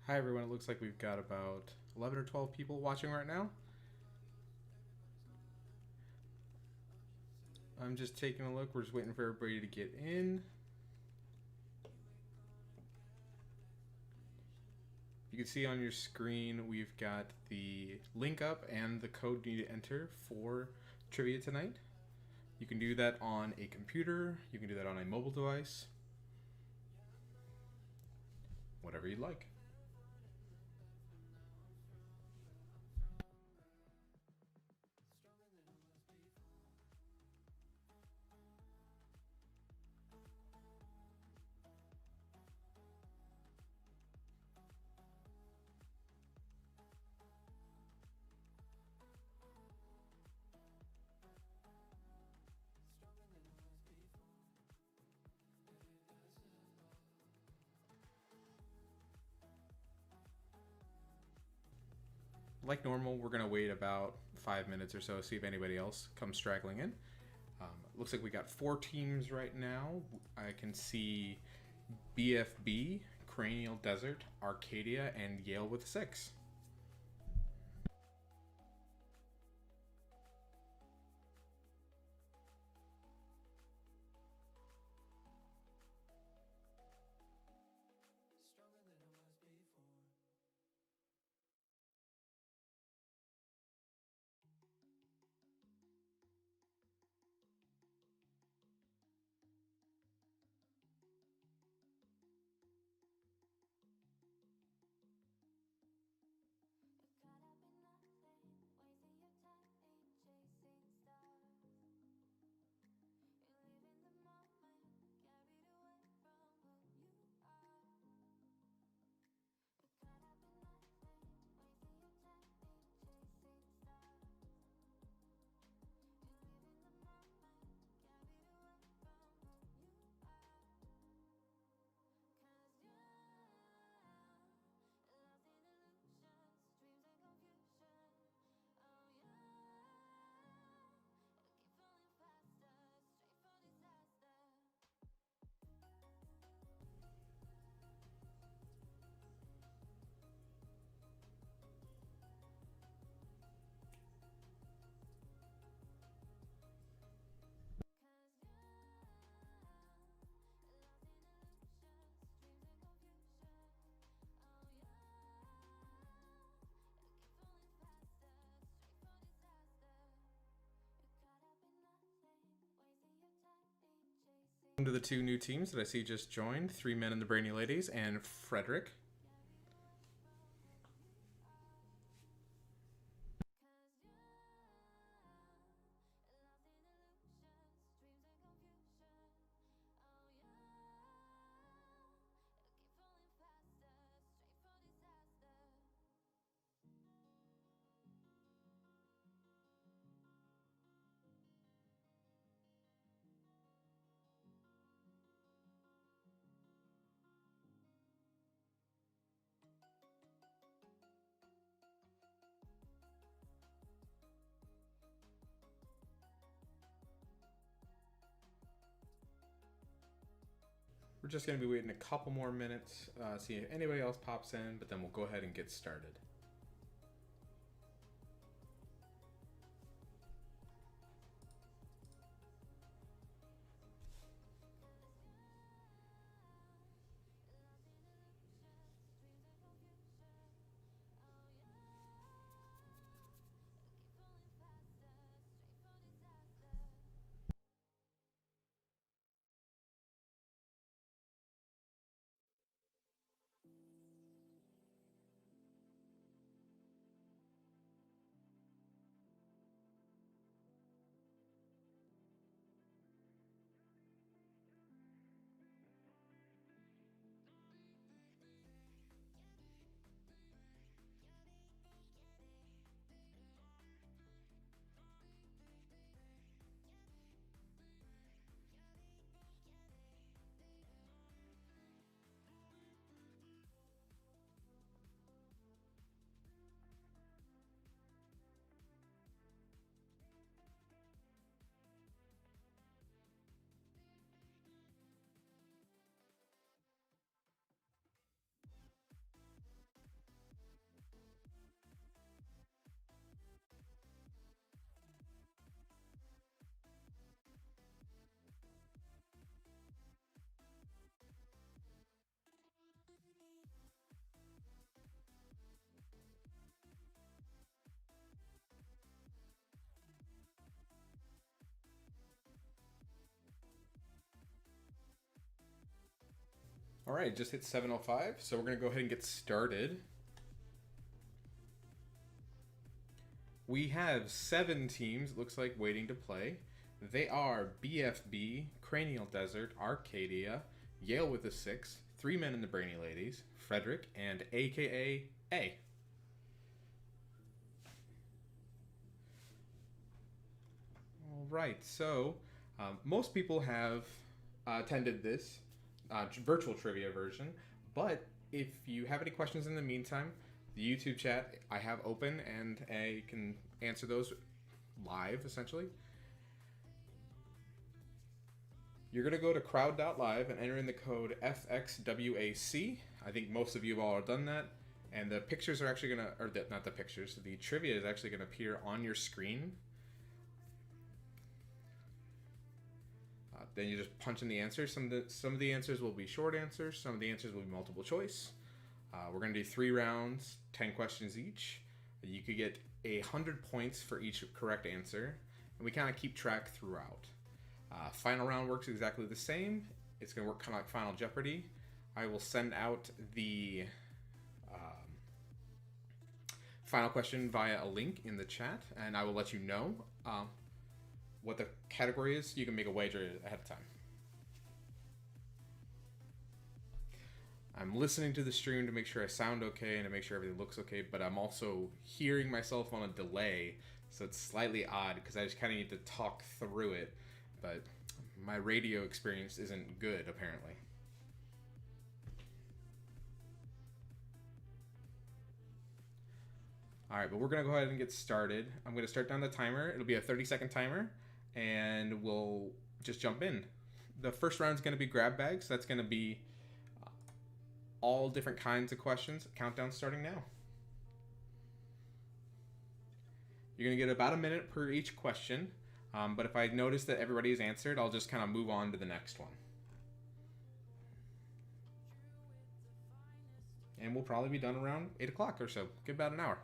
Hi everyone, it looks like we've got about 11 or 12 people watching right now. I'm just taking a look, we're just waiting for everybody to get in. You can see on your screen we've got the link up and the code you need to enter for trivia tonight. You can do that on a computer, you can do that on a mobile device, whatever you'd like. Like normal, we're going to wait about 5 minutes or so, see if anybody else comes straggling in. Looks like we got 4 teams right now. I can see BFB, Cranial Desert, Arcadia, and Yale with 6. Welcome to the 2 new teams that I see just joined, 3 men and the Brainy Ladies, and Frederick. We're just going to be waiting a couple more minutes, see if anybody else pops in, but then we'll go ahead and get started. right, just hit 7:05, so we're going to go ahead and get started. We have 7 teams, it looks like, waiting to play. They are BFB, Cranial Desert, Arcadia, Yale with a 6, 3 Men and the Brainy Ladies, Frederick, and AKA A. All right, so most people have attended this virtual trivia version, but if you have any questions in the meantime, the YouTube chat I have open and I can answer those live, essentially. You're going to go to crowd.live and enter in the code FXWAC. I think most of you have all done that. And the pictures are actually going to, or not the pictures, the trivia is actually going to appear on your screen. Then you just punch in the answers. Some of the answers will be short answers. Some of the answers will be multiple choice. We're going to do 3 rounds, 10 questions each. You could get 100 points for each correct answer. And we kind of keep track throughout. Final round works exactly the same. It's going to work kind of like Final Jeopardy. I will send out the final question via a link in the chat, and I will let you know what the category is. You can make a wager ahead of time. I'm listening to the stream to make sure I sound okay and to make sure everything looks okay, but I'm also hearing myself on a delay, so it's slightly odd because I just kind of need to talk through it, but my radio experience isn't good, apparently. All right, but we're going to go ahead and get started. I'm going to start down the timer. It'll be a 30-second timer, and we'll just jump in. The first round is going to be grab bags. That's going to be all different kinds of questions. Countdown starting now. You're going to get about a minute per each question, but if I notice that everybody has answered, I'll just kind of move on to the next one. And we'll probably be done around 8 o'clock or so. Give about an hour.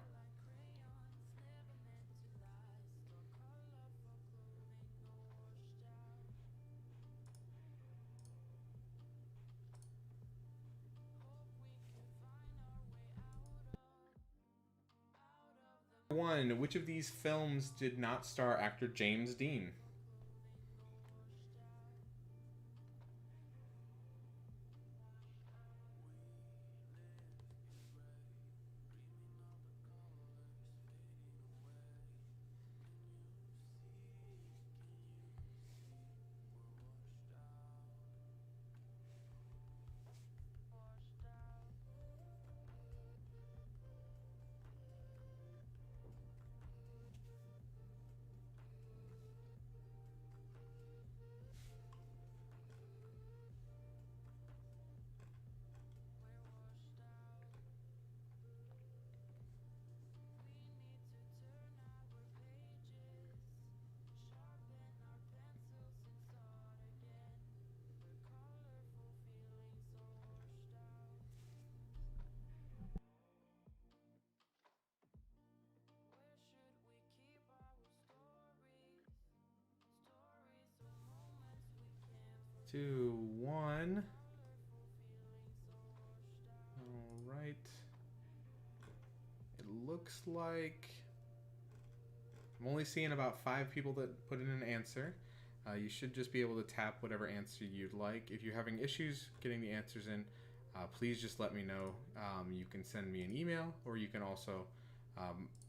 One, which of these films did not star actor James Dean? Two, one. All right. It looks like I'm only seeing about 5 people that put in an answer. You should just be able to tap whatever answer you'd like. If you're having issues getting the answers in, please just let me know. You can send me an email, or you can also,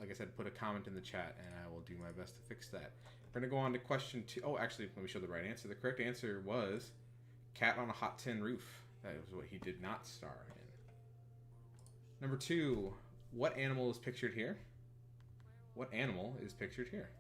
like I said, put a comment in the chat, and I will do my best to fix that. We're going to go on to question 2. Oh, actually, let me show the right answer. The correct answer was Cat on a Hot Tin Roof. That was what he did not star in. Number 2, what animal is pictured here? What animal is pictured here?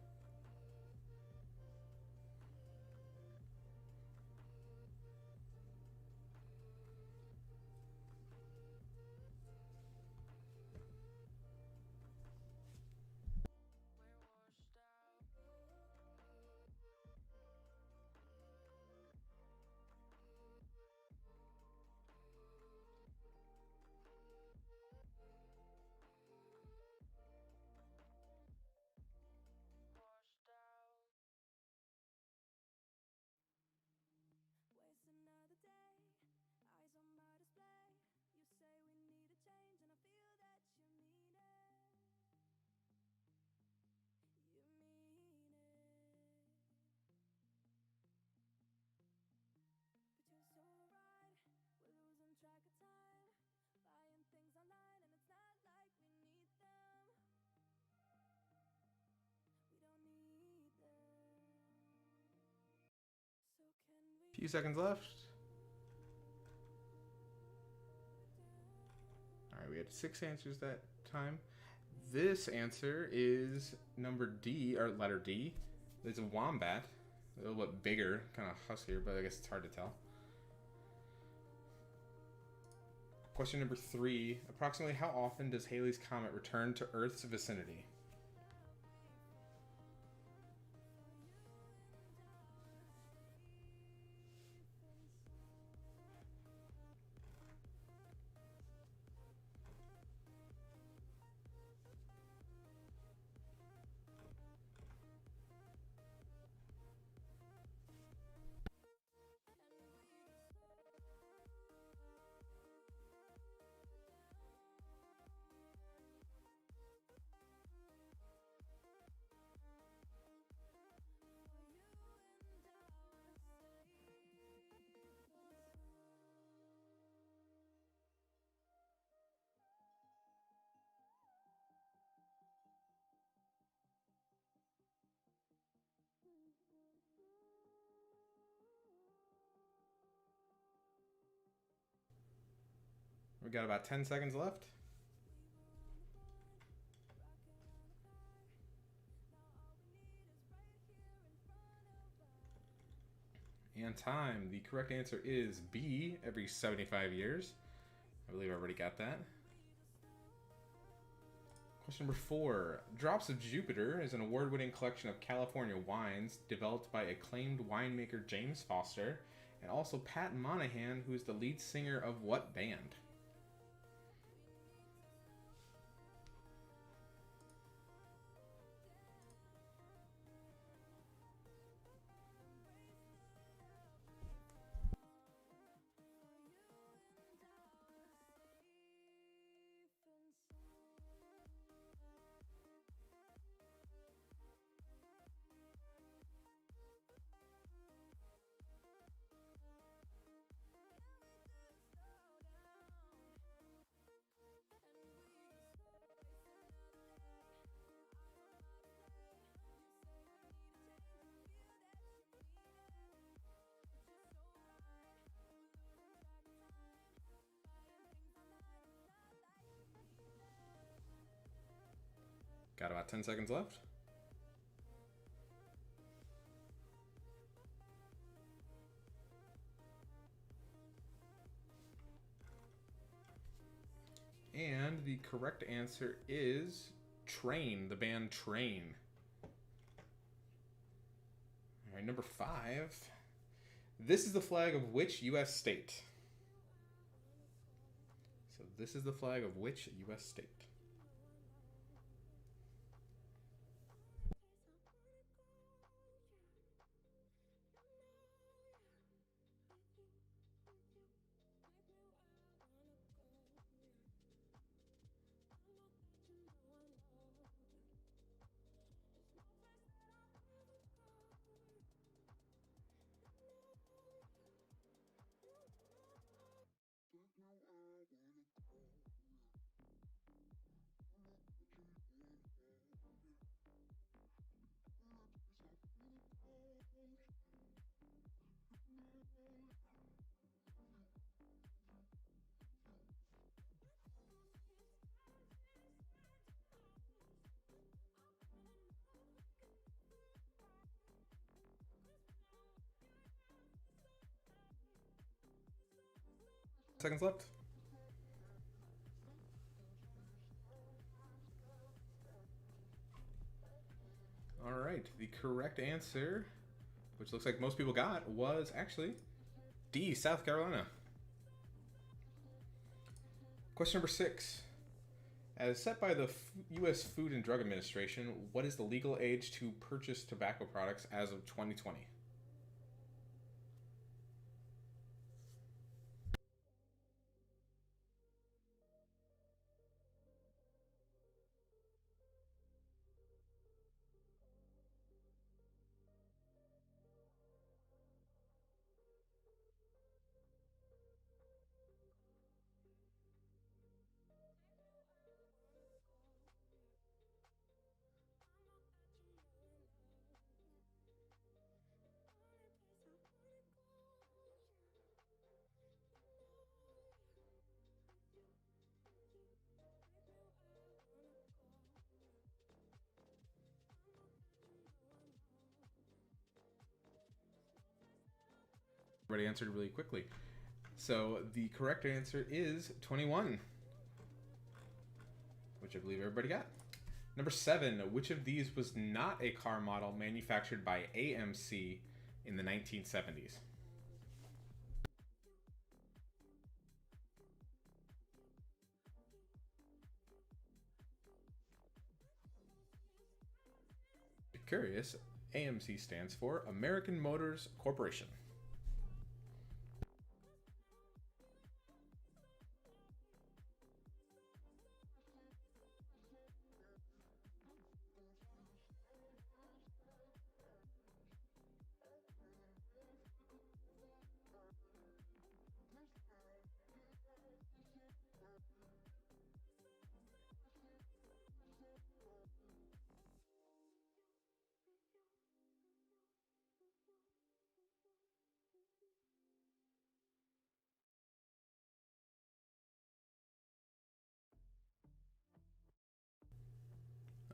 Few seconds left. All right, we had 6 answers that time. This answer is number D, or letter D. It's a wombat. A little bit bigger, kind of huskier, but I guess it's hard to tell. Question number 3. Approximately how often does Halley's Comet return to Earth's vicinity? We got about 10 seconds left. And time. The correct answer is B, every 75 years. I believe I already got that. Question number 4. Drops of Jupiter is an award-winning collection of California wines developed by acclaimed winemaker James Foster and also Pat Monahan, who is the lead singer of what band? Got about 10 seconds left. And the correct answer is Train, the band Train. All right, number 5. This is the flag of which U.S. state? So this is the flag of which U.S. state? Seconds left. All right, the correct answer, which looks like most people got, was actually D, South Carolina. Question number 6. As set by the U.S. Food and Drug Administration, what is the legal age to purchase tobacco products as of 2020? Everybody answered really quickly. So the correct answer is 21, which I believe everybody got. Number 7, which of these was not a car model manufactured by AMC in the 1970s? If you're curious, AMC stands for American Motors Corporation.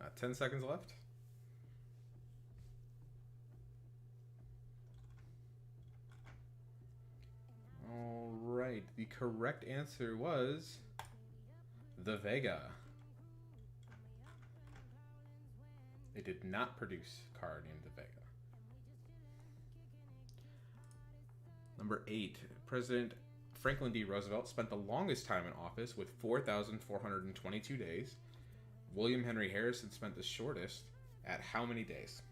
Uh, 10 seconds left. All right, the correct answer was the Vega. They did not produce a car named the Vega. Number 8, President Franklin D. Roosevelt spent the longest time in office with 4,422 days. William Henry Harrison spent the shortest at how many days?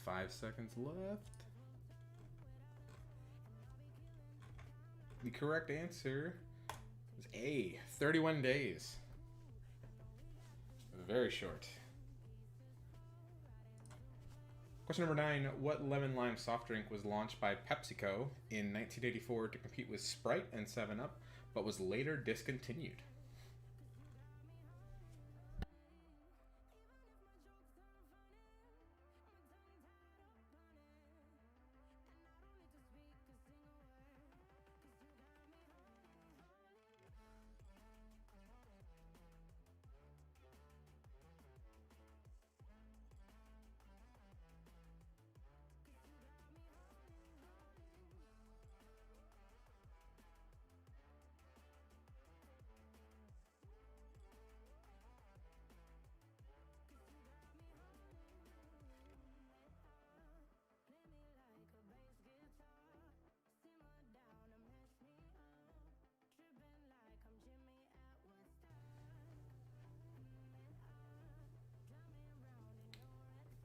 Five seconds left. The correct answer is A, 31 days. Very short. Question number 9. What lemon lime soft drink was launched by PepsiCo in 1984 to compete with Sprite and 7-Up, but was later discontinued?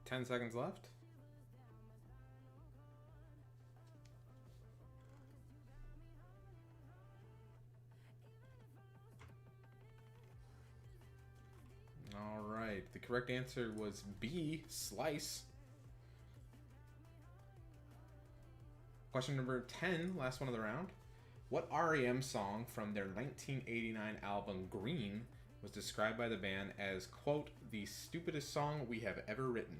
Ten seconds left. All right. The correct answer was B, slice. Question number 10, last one of the round. What REM song from their 1989 album Green was described by the band as, quote, the stupidest song we have ever written?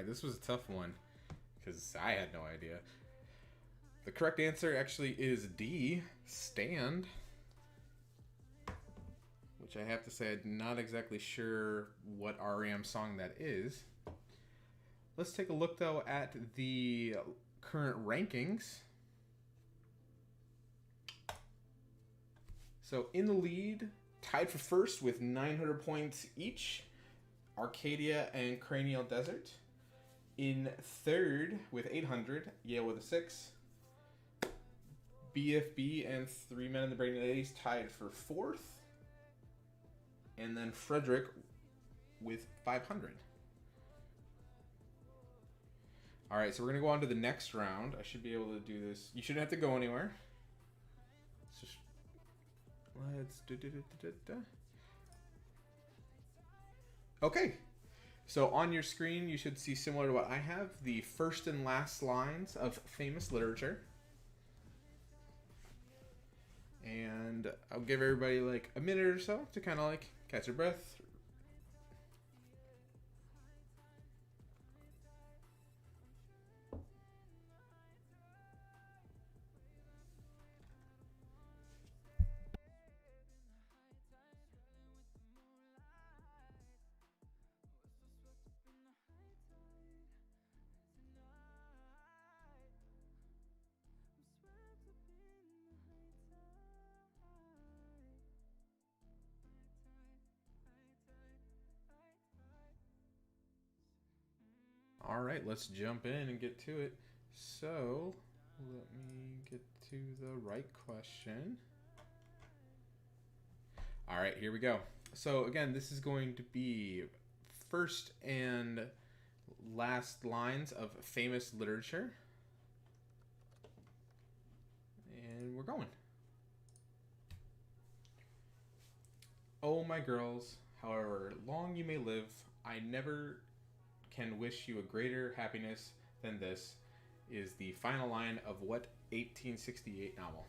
right, this was a tough one because I had no idea. The correct answer actually is D, Stand. Which I have to say, I'm not exactly sure what REM song that is. Let's take a look, though, at the current rankings. So in the lead, tied for first with 900 points each, Arcadia and Cranial Desert. In third with 800, Yale with a 6. BFB and Three Men and the Brainy Ladies tied for fourth. And then Frederick with 500. All right, so we're going to go on to the next round. I should be able to do this. You shouldn't have to go anywhere. Let's do. Okay. So on your screen, you should see, similar to what I have, the first and last lines of famous literature. And I'll give everybody like a minute or so to kind of like catch your breath. All right, let's jump in and get to it. So let me get to the right question. All right, here we go. So again, this is going to be first and last lines of famous literature. And we're going. Oh, my girls, however long you may live, I never can wish you a greater happiness than this, is the final line of what 1868 novel?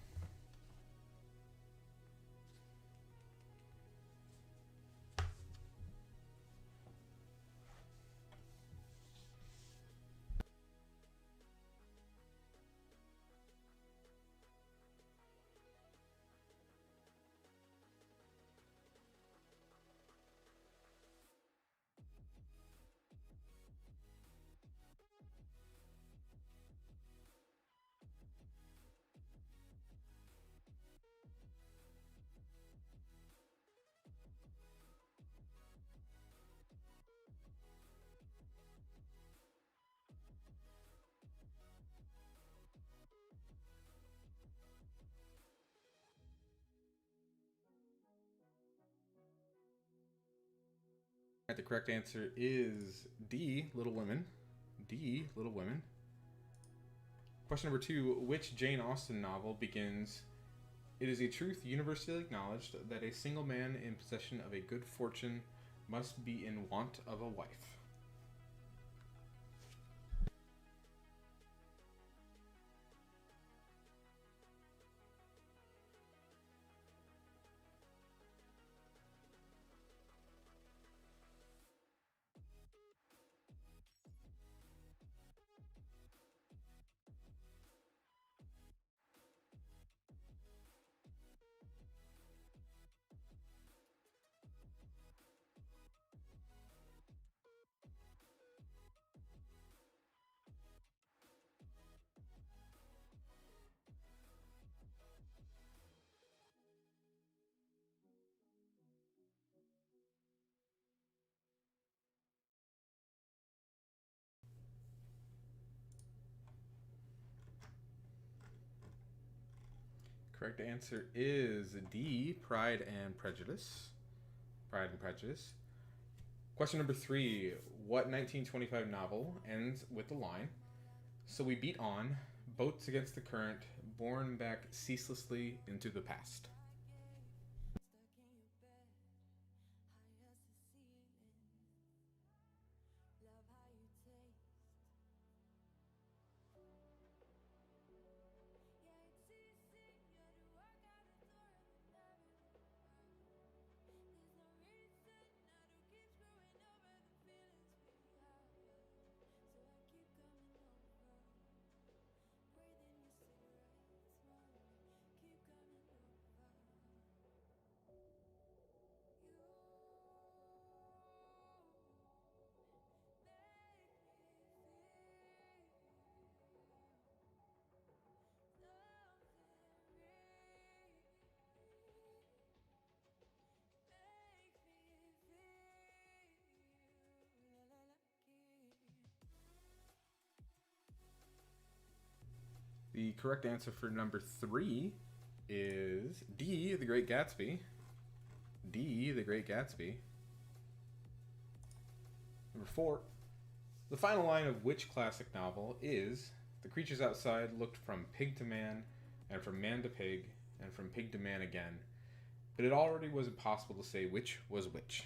Right, the correct answer is D, Little Women. D, Little Women. Question number 2, which Jane Austen novel begins, "It is a truth universally acknowledged that a single man in possession of a good fortune must be in want of a wife"? Correct answer is D, Pride and Prejudice. Pride and Prejudice. Question number 3, what 1925 novel ends with the line, "So we beat on, boats against the current, borne back ceaselessly into the past"? The correct answer for number 3 is D, The Great Gatsby. D, The Great Gatsby. Number 4. The final line of which classic novel is, the creatures outside looked from pig to man, and from man to pig, and from pig to man again, but it already was impossible to say which was which.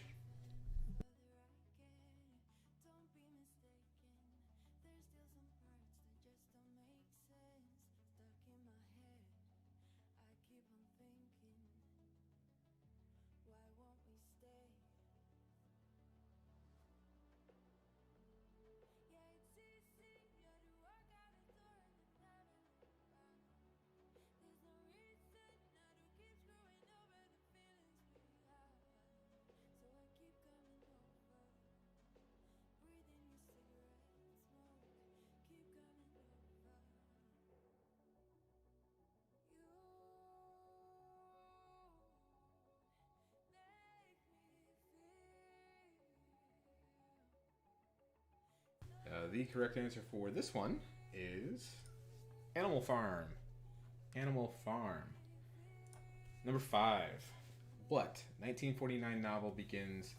The correct answer for this one is Animal Farm. Animal Farm. Number 5. What 1949 novel begins?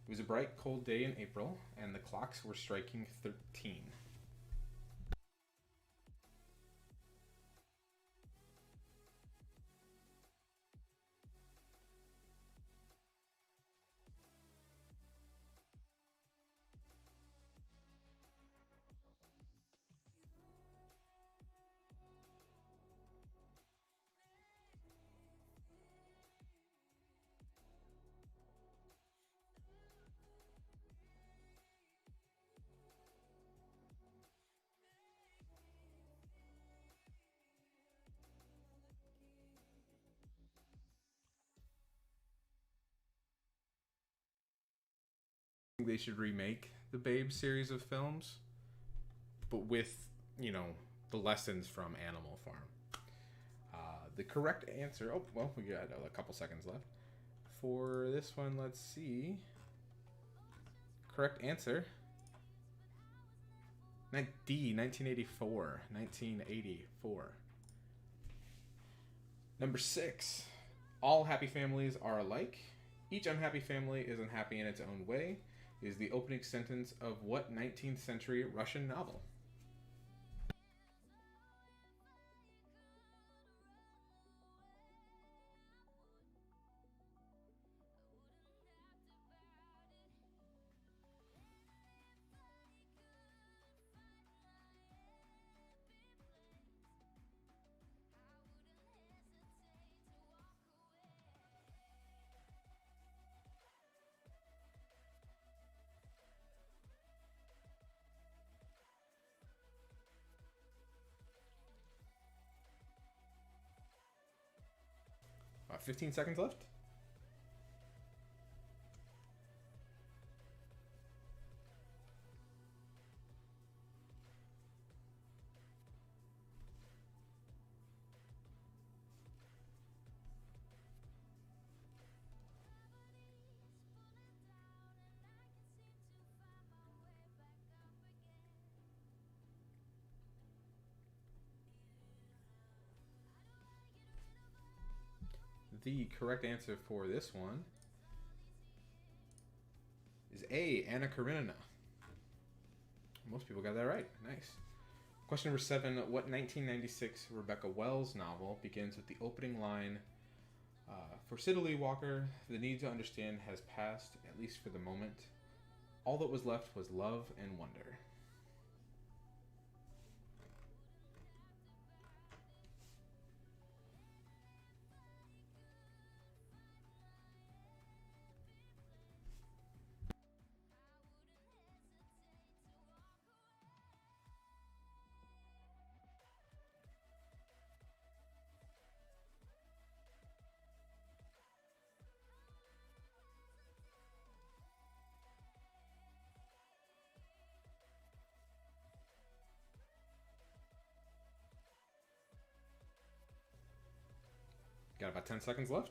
It was a bright, cold day in April, and the clocks were striking 13. They should remake the Babe series of films, but with, the lessons from Animal Farm. The correct answer, we got a couple seconds left. For this one, let's see. Correct answer, D, 1984. 1984. Number 6. All happy families are alike. Each unhappy family is unhappy in its own way is the opening sentence of what 19th century Russian novel? About 15 seconds left. The correct answer for this one is A, Anna Karenina. Most people got that right. Nice. Question number 7. What 1996 Rebecca Wells novel begins with the opening line, for Siddeley Walker, the need to understand has passed, at least for the moment. All that was left was love and wonder. Got about 10 seconds left.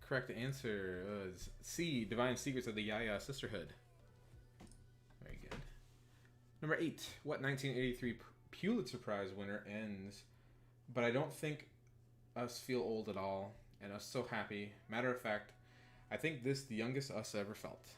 Correct answer is C, Divine Secrets of the Yaya Sisterhood. Very good. Number 8. What 1983 Pulitzer Prize winner ends, but I don't think us feel old at all, and us so happy. Matter of fact, I think this the youngest us ever felt.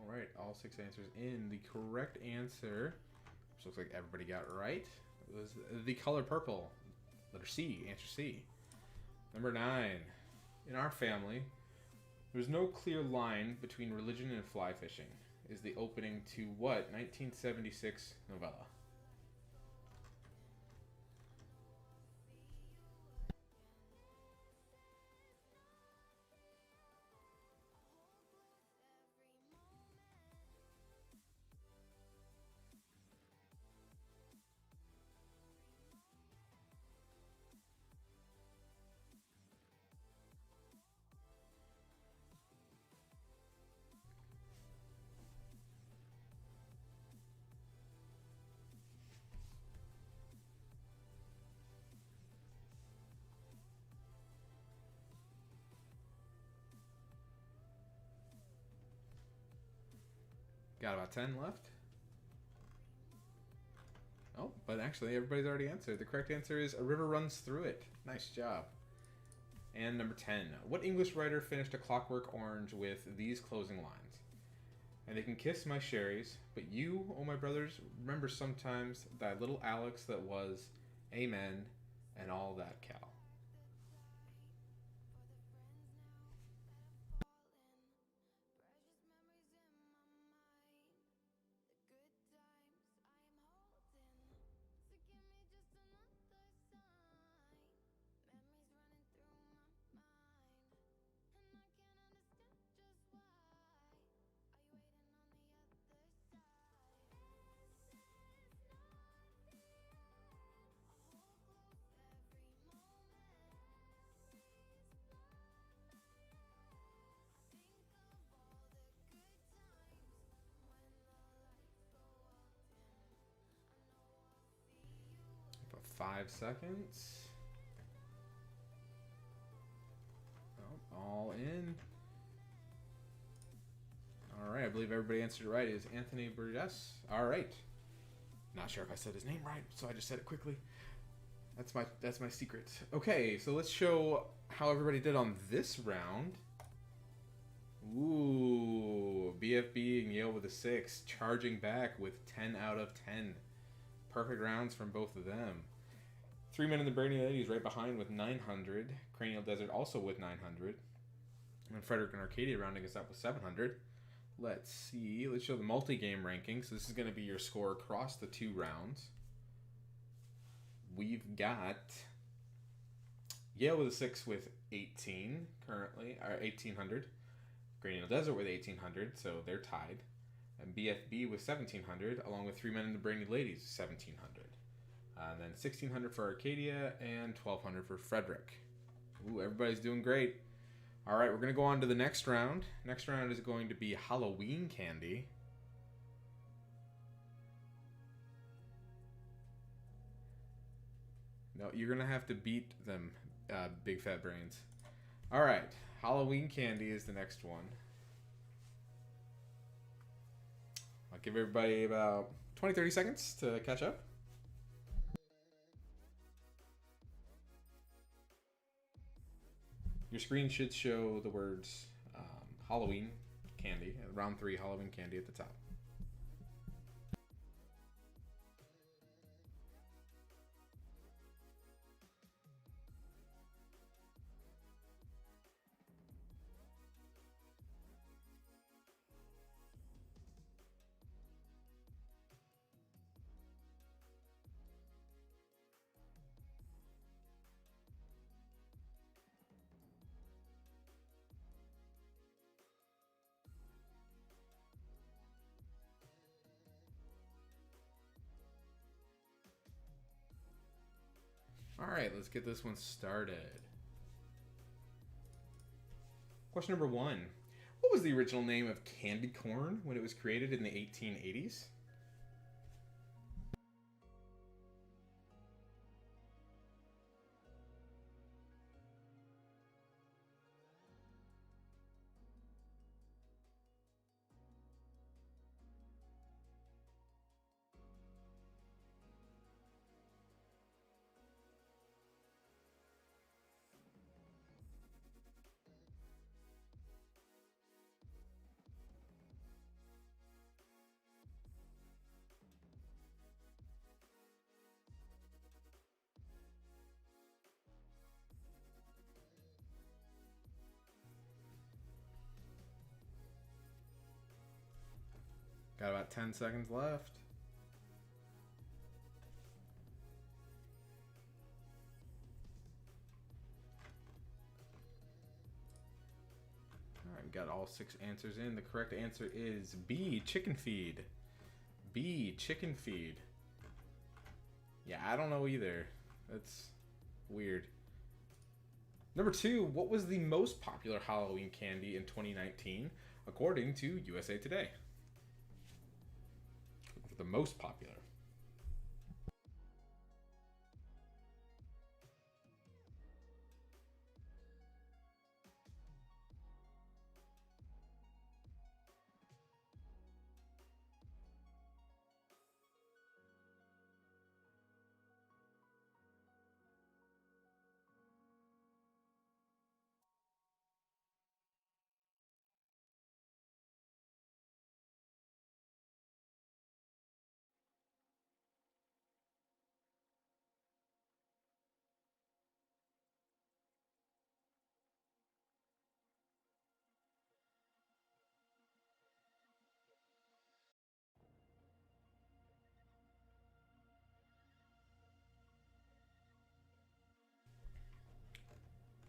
All right, all 6 answers in. The correct answer, which looks like everybody got right, was the color purple. Letter C, answer C. Number 9. In our family, there's no clear line between religion and fly fishing is the opening to what 1976 novella? Got about 10 left. Oh, but actually everybody's already answered. The correct answer is A River Runs Through It. Nice job. And number 10. What English writer finished A Clockwork Orange with these closing lines? And they can kiss my cherries, but you, oh my brothers, remember sometimes that little Alex that was, amen, and all that, Cal. For 5 seconds. Oh, all in. All right, I believe everybody answered right. It is Anthony Burgess. All right. Not sure if I said his name right, so I just said it quickly. That's my secret. Okay, so let's show how everybody did on this round. Ooh, BFB and Yale with a 6, charging back with 10 out of 10. Perfect rounds from both of them. 3 Men in the Brainy Ladies right behind with 900. Cranial Desert also with 900. And Frederick and Arcadia rounding us up with 700. Let's see. Let's show the multi-game rankings. So this is going to be your score across the 2 rounds. We've got Yale with a 6 with 18 currently, or 1800. Cranial Desert with 1800, so they're tied. And BFB with 1700, along with 3 Men in the Brainy Ladies, 1700. And then 1600 for Arcadia and 1200 for Frederick. Ooh, everybody's doing great. All right, we're going to go on to the next round. Next round is going to be Halloween candy. No, you're going to have to beat them, Big Fat Brains. All right, Halloween candy is the next one. I'll give everybody about 20-30 seconds to catch up. Your screen should show the words Halloween candy, round 3 Halloween candy at the top. Alright, let's get this one started. Question number 1. What was the original name of candy corn when it was created in the 1880s? Got about 10 seconds left. Alright, we got all 6 answers in. The correct answer is B, chicken feed. B, chicken feed. Yeah, I don't know either. That's weird. Number 2, what was the most popular Halloween candy in 2019, according to USA Today? The most popular.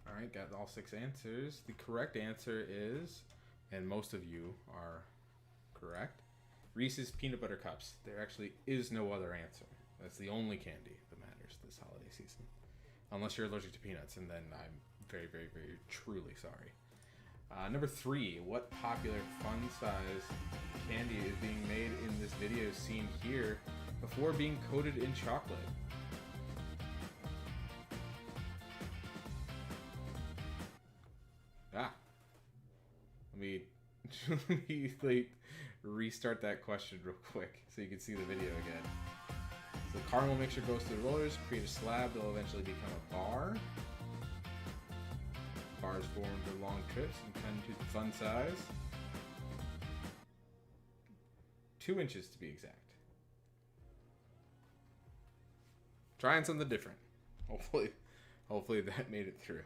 All right, got all 6 answers. The correct answer is, and most of you are correct, Reese's Peanut Butter Cups. There actually is no other answer. That's the only candy that matters this holiday season. Unless you're allergic to peanuts, and then I'm very, very, very truly sorry. Number 3, what popular fun-size candy is being made in this video seen here before being coated in chocolate? Let me like, restart that question real quick so you can see the video again. So caramel mixture goes through the rollers, create a slab that will eventually become a bar. Bars form for long trips and tend to the fun size. 2 inches to be exact. Trying something different. Hopefully that made it through.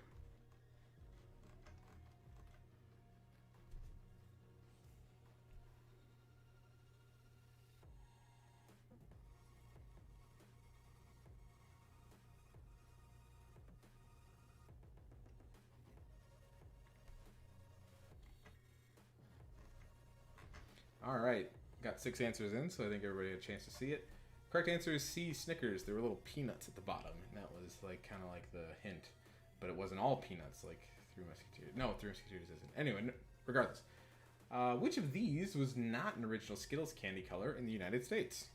All right, got 6 answers in, so I think everybody had a chance to see it. Correct answer is C, Snickers. There were little peanuts at the bottom, and that was like kind of like the hint, but it wasn't all peanuts like Three Musketeers. No, Three Musketeers isn't. Anyway, regardless, which of these was not an original Skittles candy color in the United States?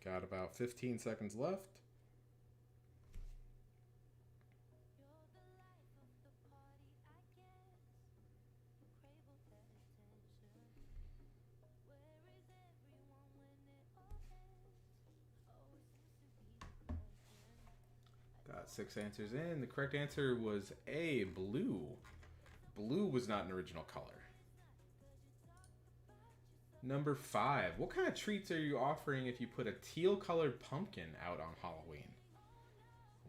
Got about 15 seconds left. Got 6 answers in. The correct answer was A, blue. Blue was not an original color. Number 5. What kind of treats are you offering if you put a teal-colored pumpkin out on Halloween?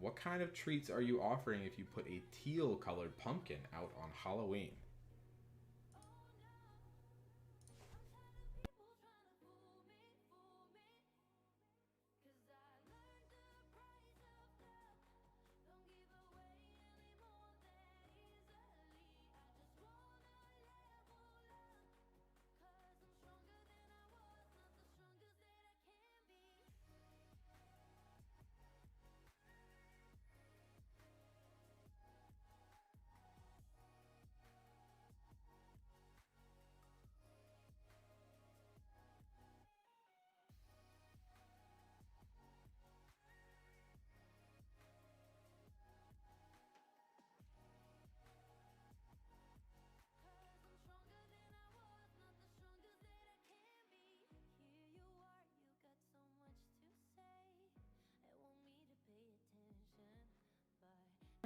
What kind of treats are you offering if you put a teal-colored pumpkin out on Halloween?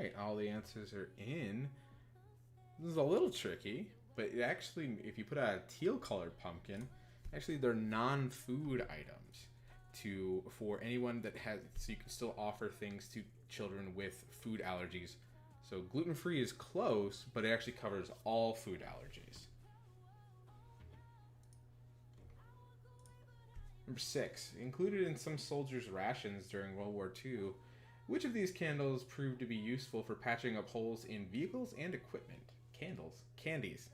Right, all the answers are in. This is a little tricky, but it actually, if you put out a teal-colored pumpkin, actually they're non-food items for anyone that has. So you can still offer things to children with food allergies. So gluten-free is close, but it actually covers all food allergies. Number 6, included in some soldiers' rations during World War II, which of these candles proved to be useful for patching up holes in vehicles and equipment? Candies.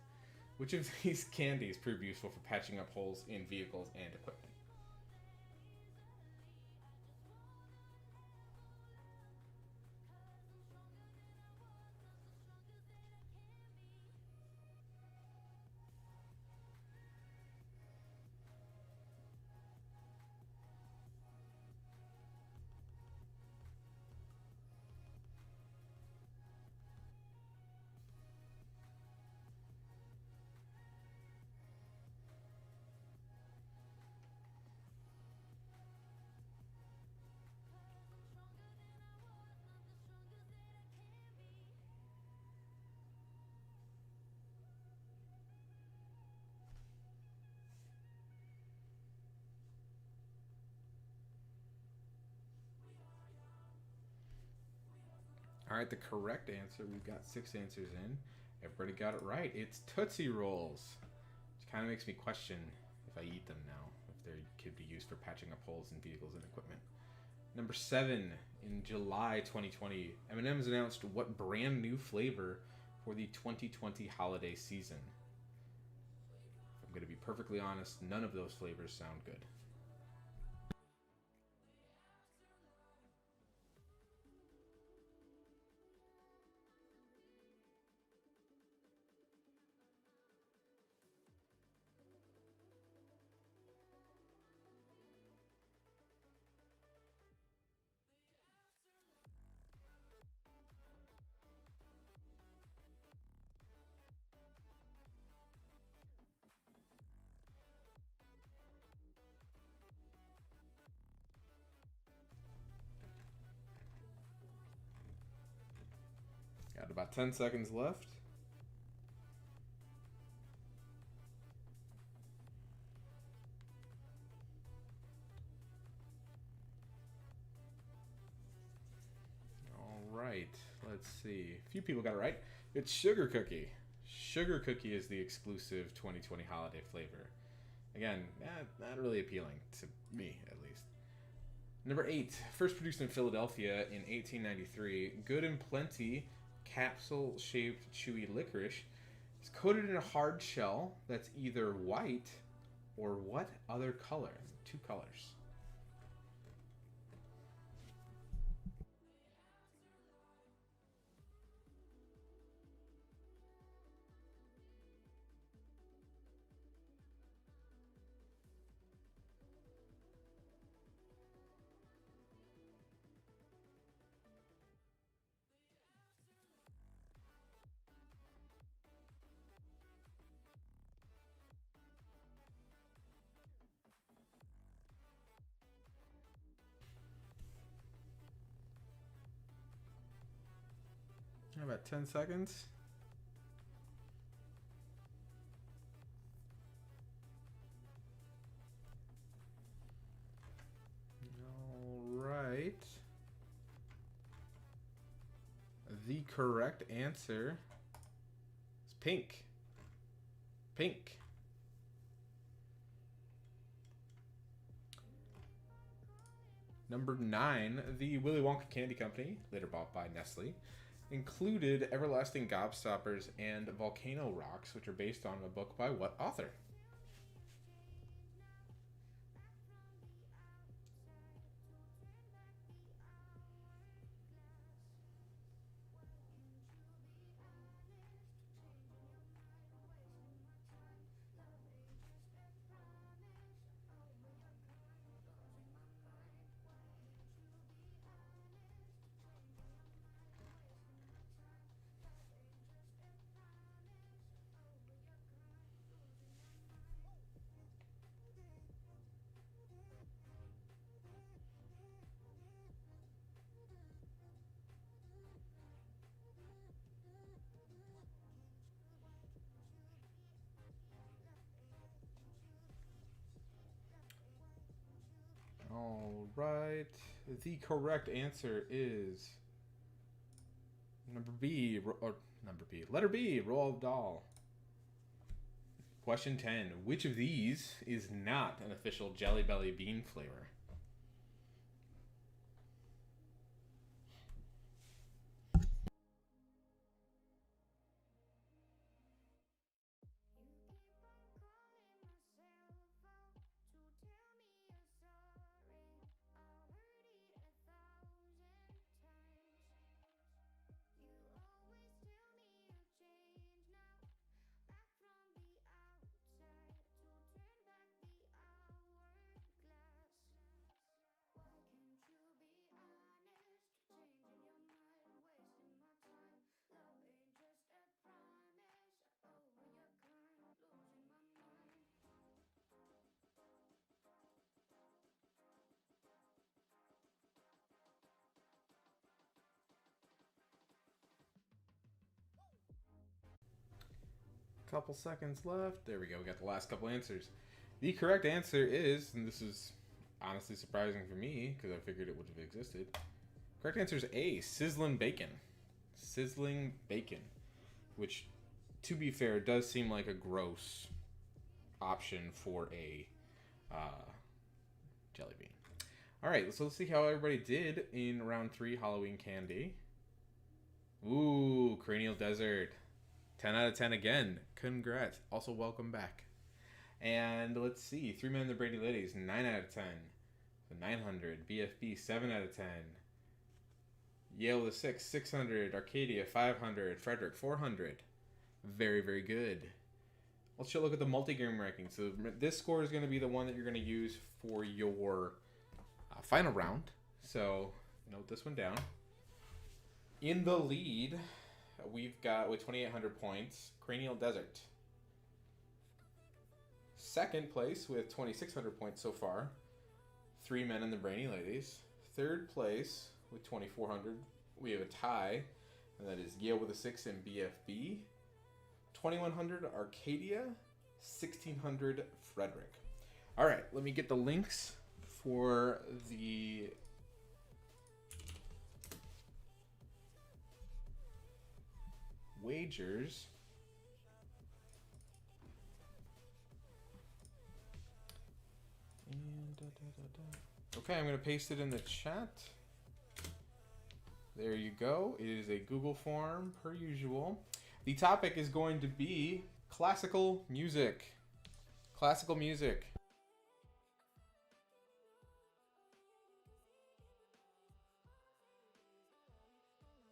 Which of these candies proved useful for patching up holes in vehicles and equipment? All right, the correct answer, we've got 6 answers in. Everybody got it right. It's Tootsie Rolls. Which kind of makes me question if I eat them now, if they could be used for patching up holes in vehicles and equipment. Number 7, in July 2020, M&M's announced what brand new flavor for the 2020 holiday season. If I'm going to be perfectly honest, none of those flavors sound good. Got about 10 seconds left. All right, let's see. A few people got it right. It's Sugar Cookie. Sugar Cookie is the exclusive 2020 holiday flavor. Again, not really appealing to me, at least. Number 8, first produced in Philadelphia in 1893, Good and Plenty capsule-shaped chewy licorice is coated in a hard shell that's either white or what other color? 2 colors. About 10 seconds. The correct answer is pink. Pink. Number 9, the Willy Wonka Candy Company, later bought by Nestle, included Everlasting Gobstoppers and Volcano Rocks, which are based on a book by what author? All right. The correct answer is letter B, Roald Dahl. Question 10. Which of these is not an official Jelly Belly bean flavor? Couple seconds left. There we go. We got the last couple answers. The correct answer is, and this is honestly surprising for me because I figured it would have existed. Correct answer is A, sizzling bacon. Sizzling bacon, which, to be fair, does seem like a gross option for a jelly bean. All right, so let's see how everybody did in round 3 Halloween candy. Ooh, Cranial Desert. 10 out of 10 again. Congrats. Also, welcome back. And let's see. 3 Men and the Brady Ladies, 9 out of 10. So 900. BFB, 7 out of 10. Yale with a 6, 600. Arcadia, 500. Frederick, 400. Very, very good. Let's look at the multi-game ranking. So this score is going to be the one that you're going to use for your final round. So note this one down. In the lead, we've got, with 2,800 points, Cranial Desert. Second place with 2,600 points so far, 3 Men and the Brainy Ladies. Third place with 2,400, we have a tie, and that is Yale with a 6 and BFB. 2,100 Arcadia, 1,600 Frederick. All right, let me get the links for the wagers. And okay, I'm going to paste it in the chat. There you go. It is a Google form per usual. The topic is going to be classical music. Classical music.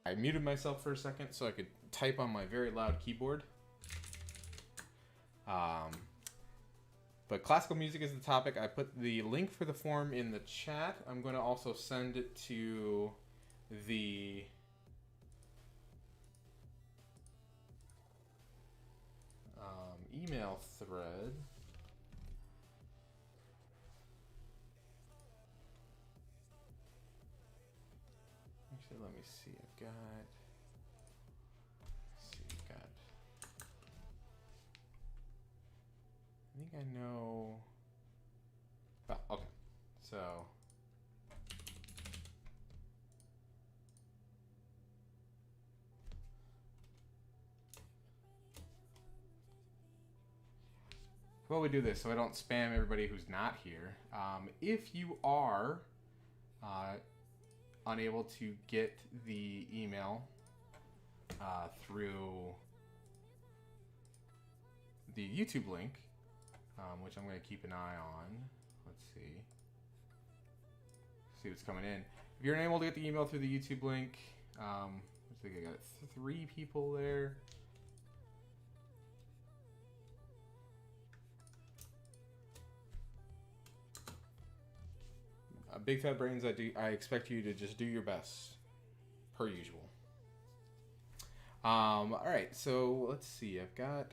I muted myself for a second so I could type on my very loud keyboard. But classical music is the topic. I put the link for the form in the chat. I'm going to also send it to the email thread. Actually, let me see. I've got. I think I know. Oh, okay. So. while we do this, so I don't spam everybody who's not here, if you are unable to get the email through the YouTube link, which I'm going to keep an eye on. Let's see what's coming in. If you're unable to get the email through the YouTube link, I think I got 3 people there. Big Fat Brains, I expect you to just do your best, per usual. All right, so let's see. I've got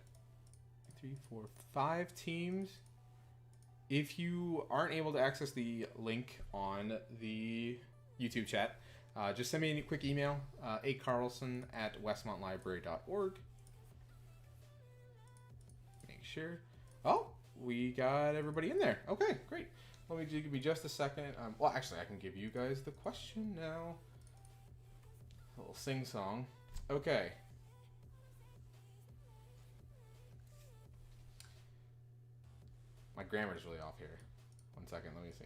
3, 4, 5 teams. If you aren't able to access the link on the YouTube chat, just send me a quick email, acarlson@westmontlibrary.org. Make sure. Oh, we got everybody in there. Okay, great. Let me give me just a second. Well, actually, I can give you guys the question now. A little sing-song. Okay. My grammar's really off here. One second, let me see.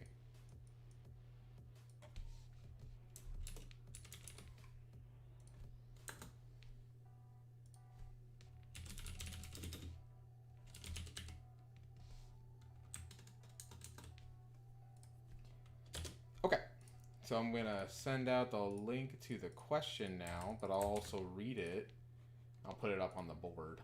Okay, so I'm gonna send out the link to the question now, but I'll also read it. I'll put it up on the board.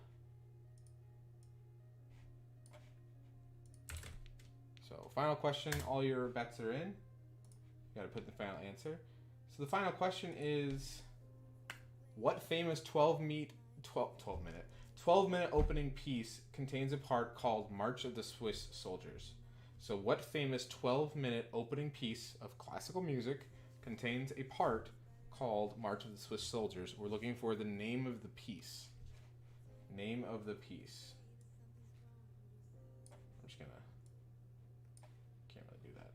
So final question, all your bets are in. You gotta put the final answer. So the final question is, what famous 12-minute opening piece contains a part called March of the Swiss Soldiers? So what famous 12-minute opening piece of classical music contains a part called March of the Swiss Soldiers? We're looking for the name of the piece. Name of the piece. I'm just gonna... Can't really do that.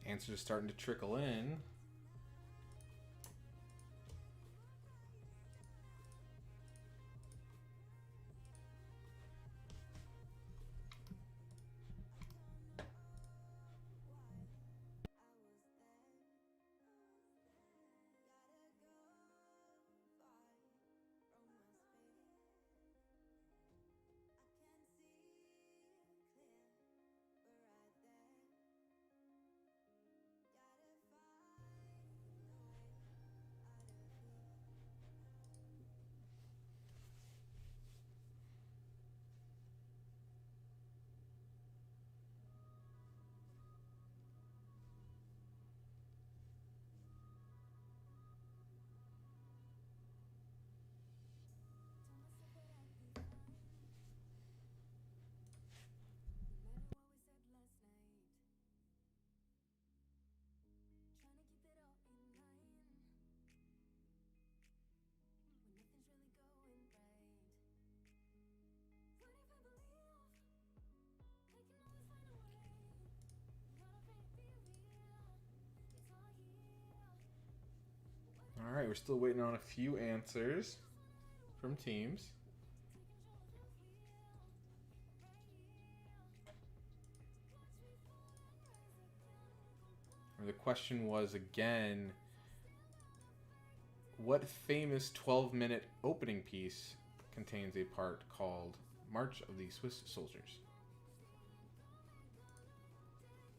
Answers starting to trickle in. right, we're still waiting on a few answers from teams. The question was again, what famous 12-minute opening piece contains a part called March of the Swiss Soldiers?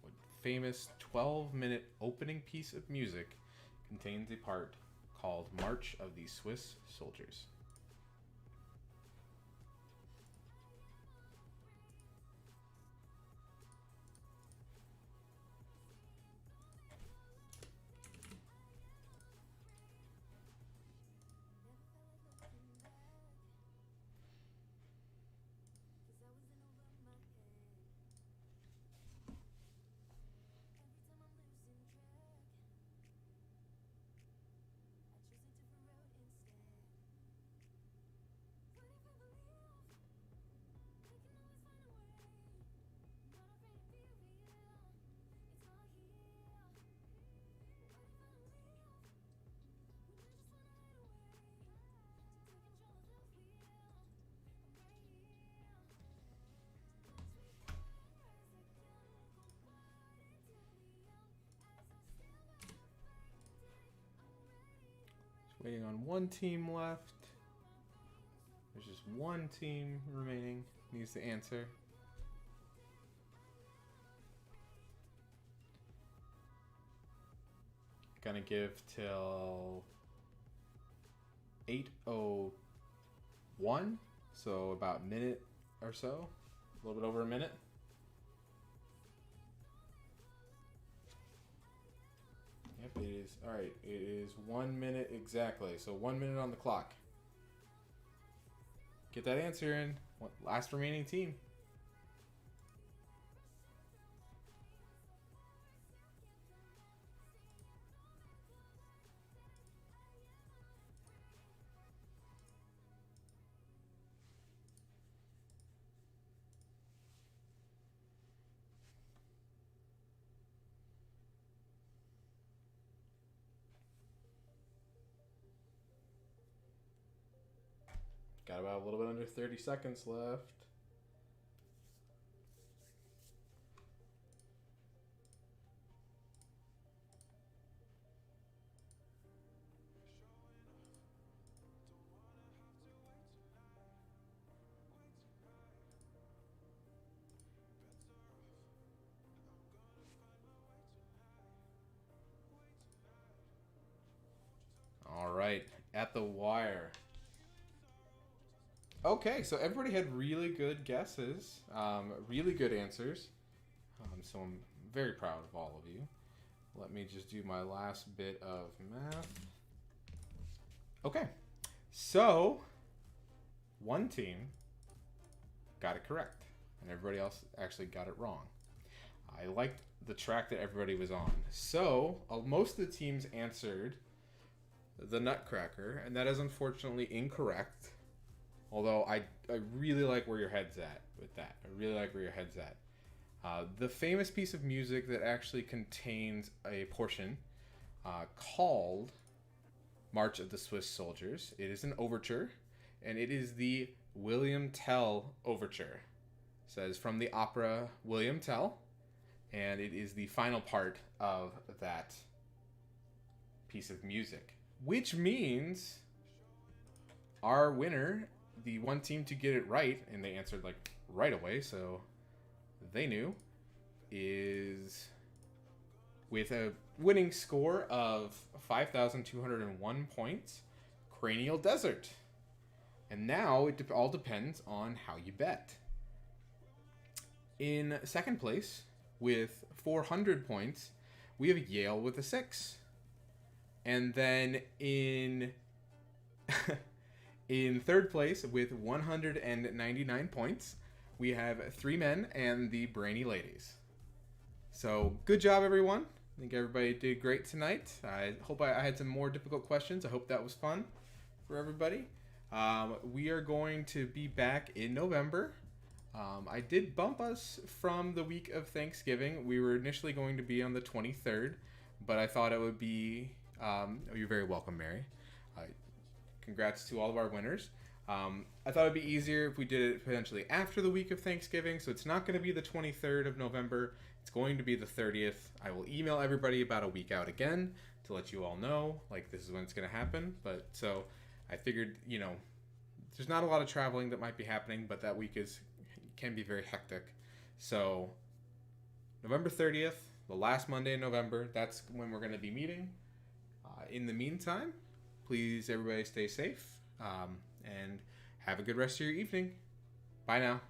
What famous 12-minute opening piece of music contains a part called March of the Swiss Soldiers? Waiting on one team left. There's just one team remaining. Needs to answer. Gonna give till 8:01, so about a minute or so. A little bit over a minute. Yep, it is. All right, it is 1 minute exactly. So 1 minute on the clock. Get that answer in. Last remaining team. Got about a little bit under 30 seconds left. All right, at the wire. Okay, so everybody had really good guesses, really good answers. So I'm very proud of all of you. Let me just do my last bit of math. Okay, so one team got it correct, and everybody else actually got it wrong. I liked the track that everybody was on. So most of the teams answered the Nutcracker, and that is unfortunately incorrect. Although I really like where your head's at with that. I really like where your head's at. The famous piece of music that actually contains a portion called March of the Swiss Soldiers. It is an overture, and it is the William Tell Overture. It says from the opera William Tell, and it is the final part of that piece of music. Which means our winner, the one team to get it right, and they answered like right away, so they knew, is with a winning score of 5,201 points, Cranial Desert. And now it all depends on how you bet. In second place, with 400 points, we have Yale with a 6. And then in in third place, with 199 points, we have Three Men and the Brainy Ladies. So good job, everyone. I think everybody did great tonight. I hope I had some more difficult questions. I hope that was fun for everybody. We are going to be back in November. I did bump us from the week of Thanksgiving. We were initially going to be on the 23rd, but I thought it would be You're very welcome, Mary. Congrats to all of our winners. I thought it'd be easier if we did it potentially after the week of Thanksgiving, so it's not going to be the 23rd of November. It's going to be the 30th. I will email everybody about a week out again to let you all know, like, this is when it's going to happen. But so I figured, there's not a lot of traveling that might be happening, but that week can be very hectic. So November 30th, the last Monday in November, that's when we're going to be meeting. In the meantime, please, everybody, stay safe and have a good rest of your evening. Bye now.